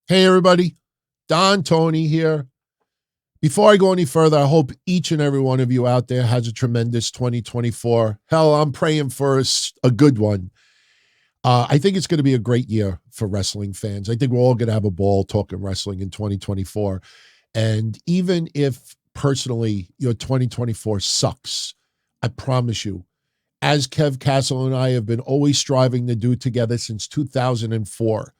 Hey, everybody. Don Tony here. Before I go any further, I hope each and every one of you out there has a tremendous 2024. Hell, I'm praying for a good one. I think it's going to be a great year for wrestling fans. I think we're all going to have a ball talking wrestling in 2024. And even if personally your 2024 sucks, I promise you, as Kev Castle and I have been always striving to do together since 2004,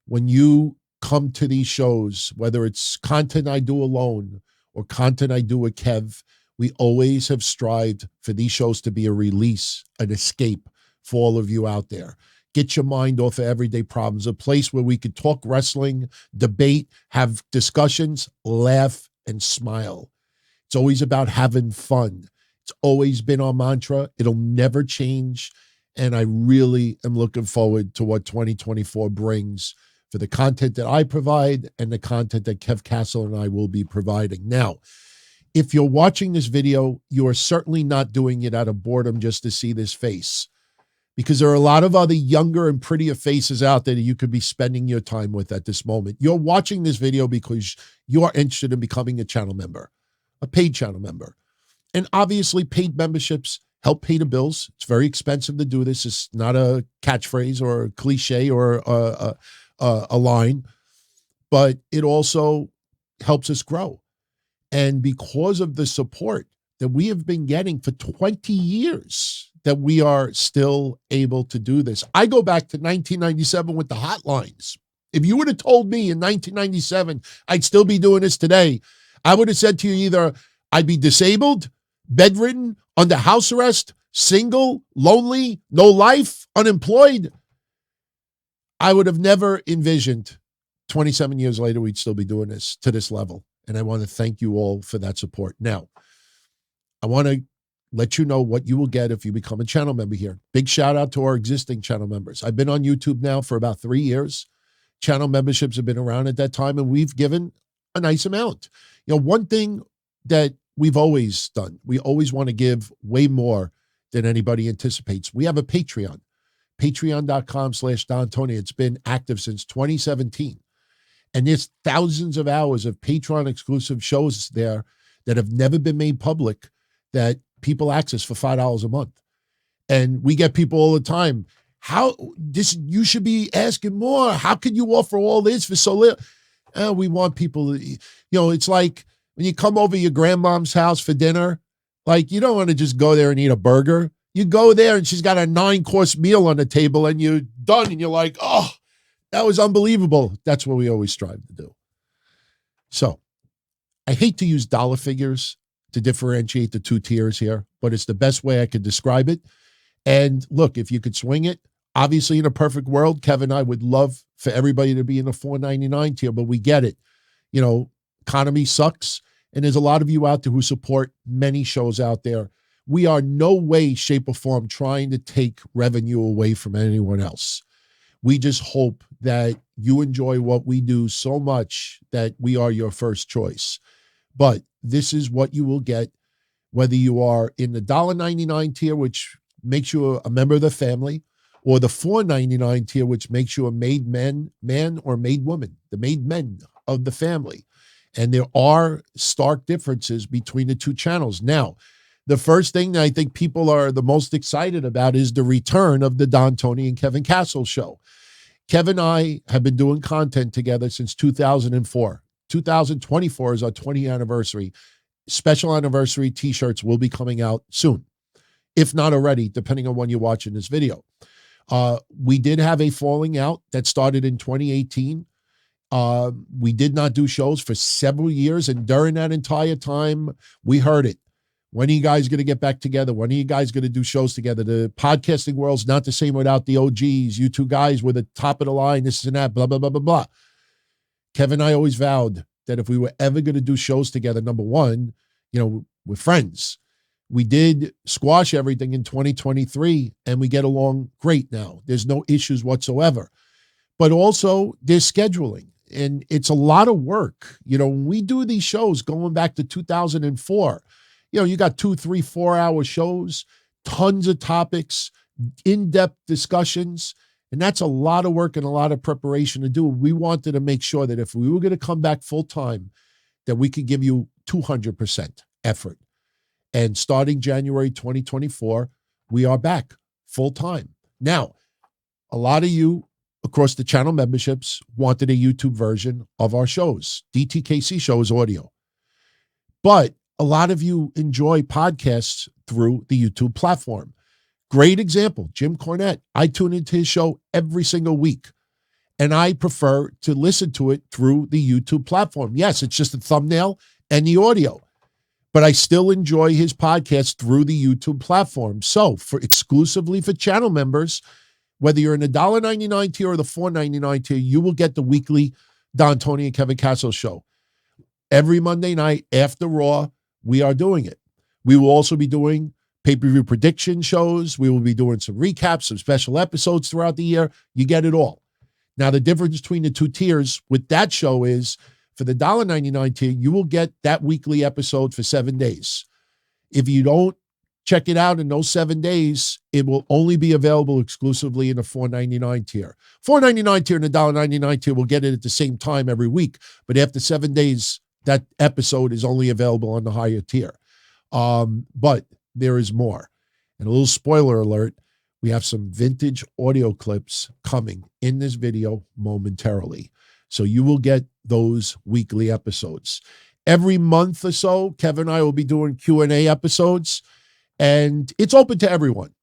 when you come to these shows, whether it's content I do alone or content I do with Kev, we always have strived for these shows to be a release, an escape for all of you out there. Get your mind off of everyday problems, a place where we could talk wrestling, debate, have discussions, laugh, and smile. It's always about having fun. It's always been our mantra. It'll never change. And I really am looking forward to what 2024 brings for the content that I provide and the content that Kev Castle and I will be providing. Now, if you're watching this video, you are certainly not doing it out of boredom just to see this face, because there are a lot of other younger and prettier faces out there that you could be spending your time with at this moment. You're watching this video because you are interested in becoming a channel member, a paid channel member. And obviously, paid memberships help pay the bills. It's very expensive to do this. It's not a catchphrase or a cliche or a line, but it also helps us grow. And because of the support that we have been getting for 20 years, that we are still able to do this. I go back to 1997 with the hotlines. If you would have told me in 1997 I'd still be doing this today, I would have said to you either I'd be disabled, bedridden, under house arrest, single, lonely, no life, unemployed. I would have never envisioned 27 years later we'd still be doing this to this level. And I want to thank you all for that support. Now, I want to let you know what you will get if you become a channel member here. Big shout out to our existing channel members. I've been on YouTube now for about 3 years. Channel memberships have been around at that time, and we've given a nice amount. You know, one thing that we've always done, we always want to give way more than anybody anticipates. We have a Patreon. Patreon.com/Don Tony. It's been active since 2017. And there's thousands of hours of Patreon exclusive shows there that have never been made public that people access for $5 a month. And we get people all the time, you should be asking more. How can you offer all this for so little? We want people, it's like when you come over your grandmom's house for dinner, like you don't want to just go there and eat a burger. You go there and she's got a 9-course meal on the table and you're done and you're like, oh, that was unbelievable. That's what we always strive to do. So I hate to use dollar figures to differentiate the two tiers here, but it's the best way I could describe it. And look, if you could swing it, obviously in a perfect world, Kevin and I would love for everybody to be in the $4.99 tier, but we get it. Economy sucks. And there's a lot of you out there who support many shows out there. We are no way, shape, or form trying to take revenue away from anyone else. We just hope that you enjoy what we do so much that we are your first choice. But this is what you will get, whether you are in the $1.99 tier, which makes you a member of the family, or the $4.99 tier, which makes you a made man or made woman, the made men of the family. And there are stark differences between the two channels. Now, the first thing that I think people are the most excited about is the return of the Don Tony and Kevin Castle show. Kevin and I have been doing content together since 2004. 2024 is our 20th anniversary. Special anniversary t-shirts will be coming out soon, if not already, depending on when you're watching this video. We did have a falling out that started in 2018. We did not do shows for several years, and during that entire time, we heard it. When are you guys going to get back together? When are you guys going to do shows together? The podcasting world's not the same without the OGs. You two guys were the top of the line, this and that, blah, blah, blah, blah, blah. Kevin and I always vowed that if we were ever going to do shows together, number one, we're friends. We did squash everything in 2023, and we get along great now. There's no issues whatsoever. But also, there's scheduling, and it's a lot of work. When we do these shows going back to 2004, you got 2, 3, 4 hour shows, tons of topics, in-depth discussions. And that's a lot of work and a lot of preparation to do. We wanted to make sure that if we were going to come back full time, that we could give you 200% effort. And starting January 2024, we are back full time. Now, a lot of you across the channel memberships wanted a YouTube version of our shows. DTKC Show is audio. But a lot of you enjoy podcasts through the YouTube platform. Great example, Jim Cornette. I tune into his show every single week, and I prefer to listen to it through the YouTube platform. Yes, it's just a thumbnail and the audio, but I still enjoy his podcast through the YouTube platform. So exclusively for channel members, whether you're in the $1.99 tier or the $4.99 tier, you will get the weekly Don, Tony, and Kevin Castle show. Every Monday night after Raw, we are doing it. We will also be doing pay-per-view prediction shows. We will be doing some recaps, some special episodes throughout the year. You get it all. Now, the difference between the two tiers with that show is for the $1.99 tier, you will get that weekly episode for 7 days. If you don't check it out in those 7 days, it will only be available exclusively in the $4.99 tier. $4.99 tier and the $1.99 tier will get it at the same time every week, but after 7 days, that episode is only available on the higher tier. But there is more. And a little spoiler alert, we have some vintage audio clips coming in this video momentarily. So you will get those weekly episodes. Every month or so, Kevin and I will be doing Q&A episodes, and it's open to everyone.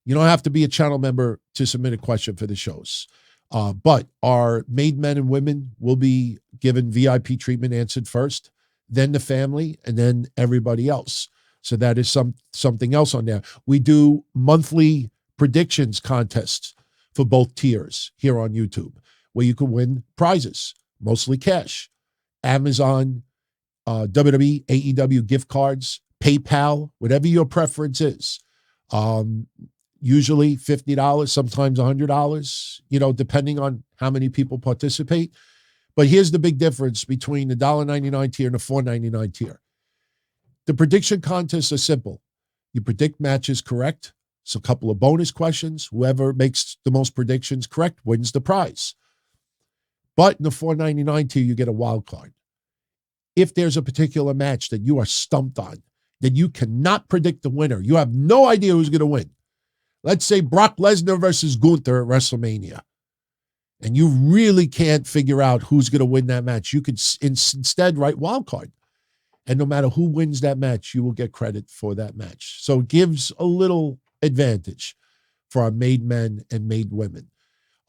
You don't have to be a channel member to submit a question for the shows. But our made men and women will be given VIP treatment answered first, then the family, and then everybody else. So that is something else on there. We do monthly predictions contests for both tiers here on YouTube, where you can win prizes, mostly cash, Amazon, WWE, AEW gift cards, PayPal, whatever your preference is. Usually $50, sometimes $100, depending on how many people participate. But here's the big difference between the $1.99 tier and the $4.99 tier. The prediction contests are simple. You predict matches correct. So a couple of bonus questions. Whoever makes the most predictions correct wins the prize. But in the $4.99 tier, you get a wild card. If there's a particular match that you are stumped on, that you cannot predict the winner, you have no idea who's going to win. Let's say Brock Lesnar versus Gunther at WrestleMania, and you really can't figure out who's going to win that match. You could instead write wild card. And no matter who wins that match, you will get credit for that match. So it gives a little advantage for our made men and made women.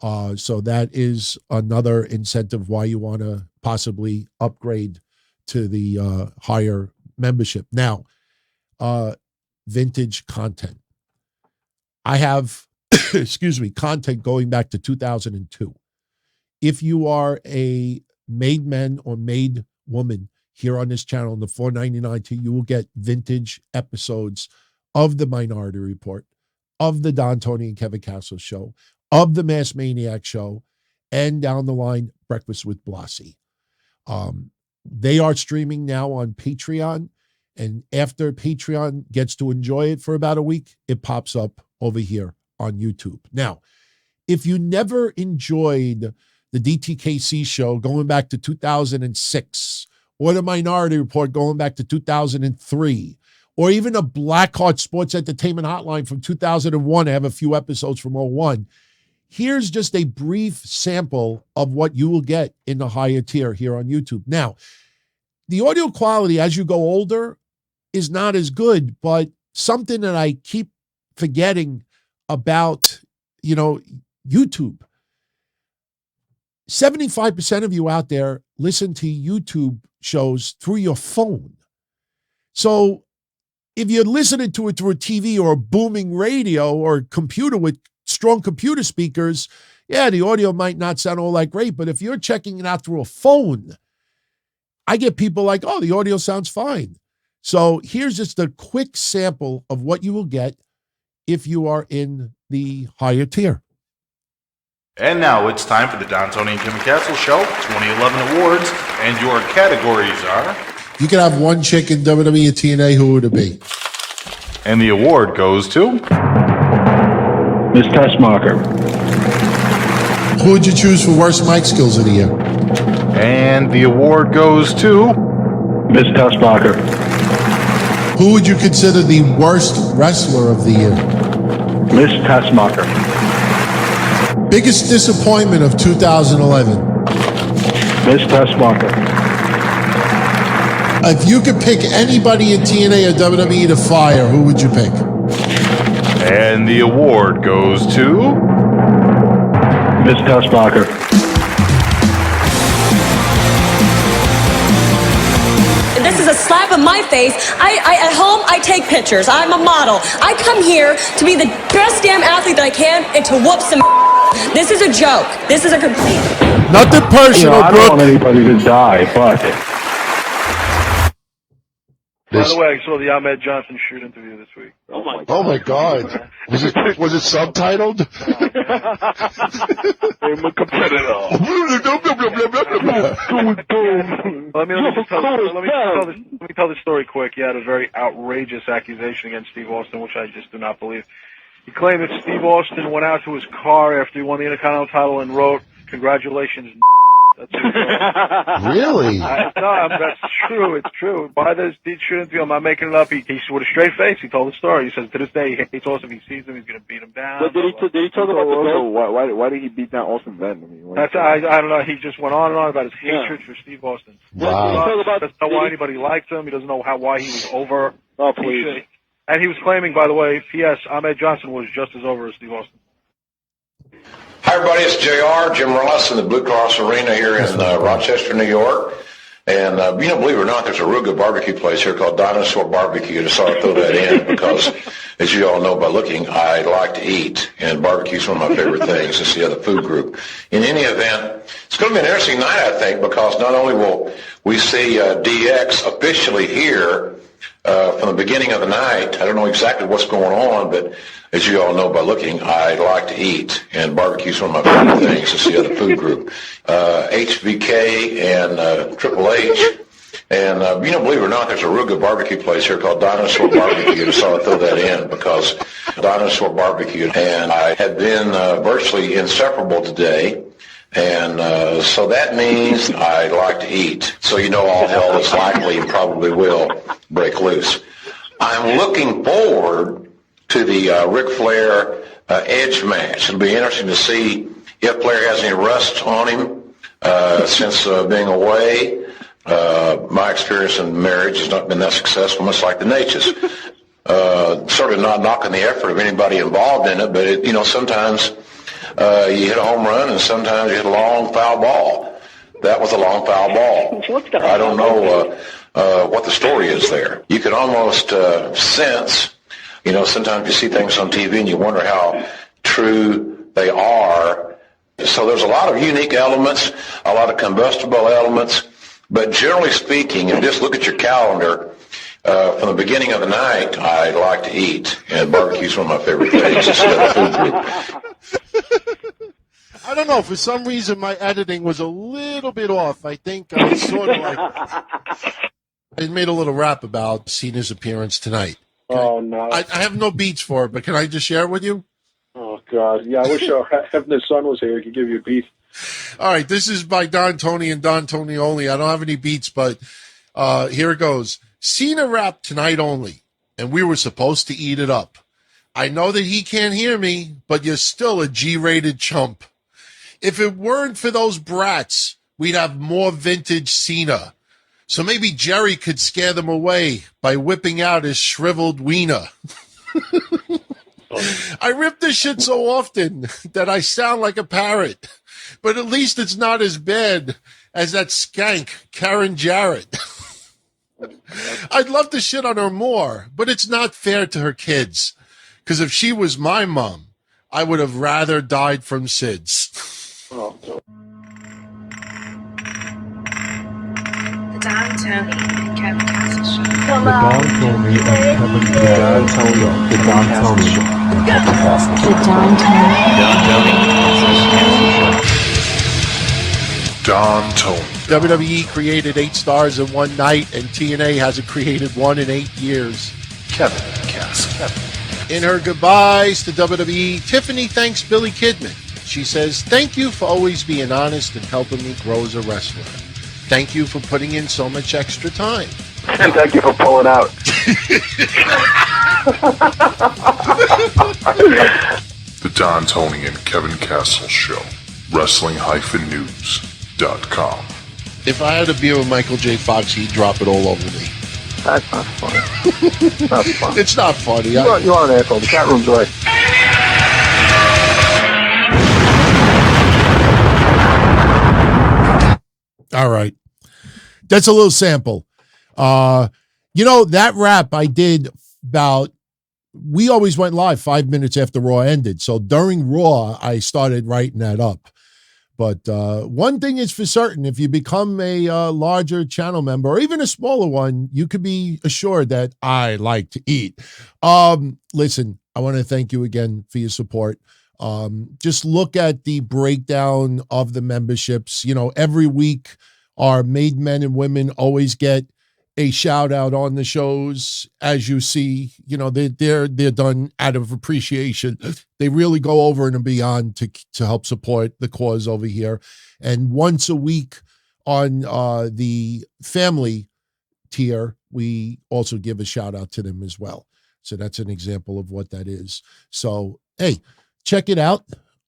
So that is another incentive why you want to possibly upgrade to the higher membership. Now, vintage content. I have, content going back to 2002. If you are a made man or made woman here on this channel in the $4.99 tier, you will get vintage episodes of the Minority Report, of the Don, Tony, and Kevin Castle show, of the Mass Maniac show, and down the line, Breakfast with Blassie. They are streaming now on Patreon, and after Patreon gets to enjoy it for about a week, it pops up over here on YouTube. Now, if you never enjoyed the DTKC show going back to 2006, or the Minority Report going back to 2003, or even a Blackheart Sports Entertainment Hotline from 2001, I have a few episodes from 01. Here's just a brief sample of what you will get in the higher tier here on YouTube. Now, the audio quality as you go older is not as good, but something that I keep forgetting about, YouTube. 75% of you out there listen to YouTube shows through your phone. So if you're listening to it through a TV or a booming radio or a computer with strong computer speakers, yeah, the audio might not sound all that great, but if you're checking it out through a phone, I get people like, oh, the audio sounds fine. So here's just a quick sample of what you will get if you are in the higher tier. And now it's time for the Don, Tony, and Kevin Castle Show 2011 awards, and your categories are... You can have one chick in WWE and TNA, who would it be? And the award goes to... Miss Tessmacher. Who would you choose for worst mic skills of the year? And the award goes to Miss Tessbacher. Who would you consider the worst wrestler of the year? Miss Tessbacher. Biggest disappointment of 2011? Miss Tessbacher. If you could pick anybody in TNA or WWE to fire, who would you pick? And the award goes to Miss Tessbacher. This is a slap in my face. At home, I take pictures. I'm a model. I come here to be the best damn athlete that I can and to whoop some. This is a joke. This is a complete. Nothing personal, I don't want anybody to die, but. By the way, I saw the Ahmed Johnson shoot interview this week. Oh my God! Was it subtitled? I'm a competitor. Let me tell the story quick. He had a very outrageous accusation against Steve Austin, which I just do not believe. He claimed that Steve Austin went out to his car after he won the Intercontinental title and wrote, "Congratulations." That's Really? No, that's true. It's true. By this shoot interview, I'm not making it up. He with a straight face, he told the story. He says to this day he hates Austin. If he sees him, he's going to beat him down. But did he talk about the belt? Why did he beat down Austin then? I don't know. He just went on and on about his hatred for Steve Austin. Wow. He doesn't know why anybody liked him. He doesn't know why he was over. Oh, please. And he was claiming, by the way, P.S. Ahmed Johnson was just as over as Steve Austin. Hi, everybody. It's JR, Jim Ross in the Blue Cross Arena here in Rochester, New York. And, believe it or not, there's a real good barbecue place here called Dinosaur Barbecue. Just thought I'd throw that in because, as you all know by looking, I like to eat. And barbecue's one of my favorite things. It's the other food group. In any event, it's going to be an interesting night, I think, because not only will we see DX officially here from the beginning of the night. I don't know exactly what's going on, but as you all know by looking, I like to eat, and barbecue's one of my favorite things. It's the other food group. HBK and Triple H. And, believe it or not, there's a real good barbecue place here called Dinosaur Barbecue. Just thought I'd throw that in because Dinosaur Barbecue. And I have been virtually inseparable today. And so that means I like to eat. So all hell is likely and probably will break loose. I'm looking forward to the Ric Flair Edge match. It'll be interesting to see if Flair has any rust on him since being away. My experience in marriage has not been that successful, much like the Natchez. Certainly not knocking the effort of anybody involved in it, but sometimes you hit a home run and sometimes you hit a long foul ball. That was a long foul ball. I don't know what the story is there. You can almost sense, sometimes you see things on TV and you wonder how true they are. So there's a lot of unique elements, a lot of combustible elements, but generally speaking, and just look at your calendar, from the beginning of the night, I like to eat, and barbecue's one of my favorite things. It's the other food group. I don't know. For some reason, my editing was a little bit off. I think I was sort of like... I made a little rap about Cena's appearance tonight. Oh, no. I have no beats for it, but can I just share it with you? Oh, God. Yeah, I wish Heaven's Son was here. He could give you a beat. All right, this is by Don Tony and Don Tony only. I don't have any beats, but here it goes. Cena rap tonight only, and we were supposed to eat it up. I know that he can't hear me, but you're still a G-rated chump. If it weren't for those brats, we'd have more vintage Cena. So maybe Jerry could scare them away by whipping out his shriveled wiener. I rip this shit so often that I sound like a parrot, but at least it's not as bad as that skank, Karen Jarrett. I'd love to shit on her more, but it's not fair to her kids. Because if she was my mom, I would have rather died from SIDS. Oh, The Don Tony and Kevin Castle Show. The Don Tony and Kevin Castle Show. The Don Tony and Kevin Castle Show. The Don Tony. Don Tony. WWE created 8 stars in one night, and TNA hasn't created one in 8 years. Kevin Castle. In her goodbyes to WWE, Tiffany thanks Billy Kidman. She says, thank you for always being honest and helping me grow as a wrestler. Thank you for putting in so much extra time. And thank you for pulling out. The Don, Tony, and Kevin Castle Show. Wrestling-news.com. If I had a beer with Michael J. Fox, he'd drop it all over me. That's not funny. That's funny. It's not funny. You are an asshole. The chat room's right. All right. That's a little sample. That rap I did we always went live 5 minutes after Raw ended. So during Raw, I started writing that up. But one thing is for certain, if you become a larger channel member or even a smaller one, you could be assured that I like to eat. Listen, I want to thank you again for your support. Just look at the breakdown of the memberships. Every week, our made men and women always get a shout out on the shows. As you see, they're done out of appreciation. They really go over and beyond to help support the cause over here. And once a week on the family tier, we also give a shout out to them as well. So that's an example of what that is. So, hey, check it out.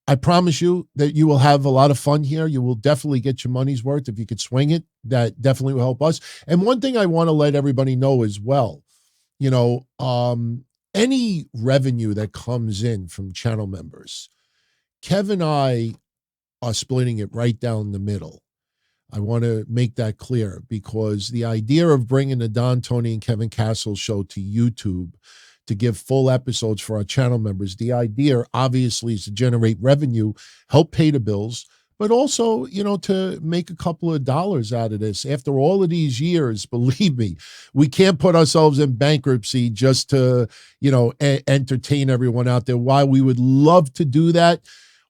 I promise you that you will have a lot of fun here. You will definitely get your money's worth if you could swing it. That definitely will help us. And one thing I want to let everybody know as well, any revenue that comes in from channel members, Kev and I are splitting it right down the middle. I want to make that clear because the idea of bringing the Don, Tony, and Kevin Castle show to YouTube to give full episodes for our channel members. The idea obviously is to generate revenue, help pay the bills, but also, to make a couple of dollars out of this. After all of these years, believe me, we can't put ourselves in bankruptcy just to, entertain everyone out there. While we would love to do that,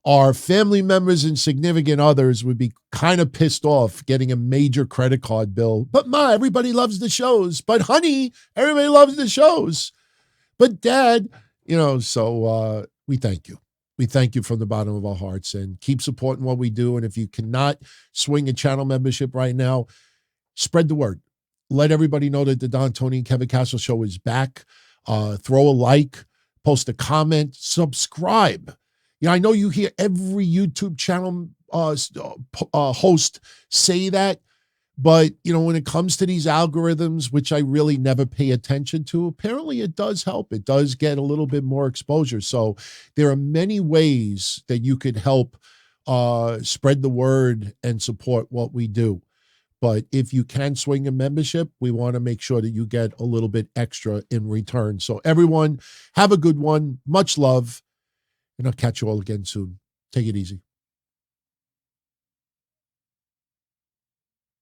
our family members and significant others would be kind of pissed off getting a major credit card bill. But Ma, everybody loves the shows. But honey, everybody loves the shows. But Dad, so we thank you. We thank you from the bottom of our hearts and keep supporting what we do. And if you cannot swing a channel membership right now, spread the word. Let everybody know that the Don, Tony, and Kevin Castle show is back. Throw a like, post a comment, subscribe. I know you hear every YouTube channel host say that. But, when it comes to these algorithms, which I really never pay attention to, apparently it does help. It does get a little bit more exposure. So there are many ways that you could help spread the word and support what we do. But if you can swing a membership, we want to make sure that you get a little bit extra in return. So everyone, have a good one. Much love. And I'll catch you all again soon. Take it easy.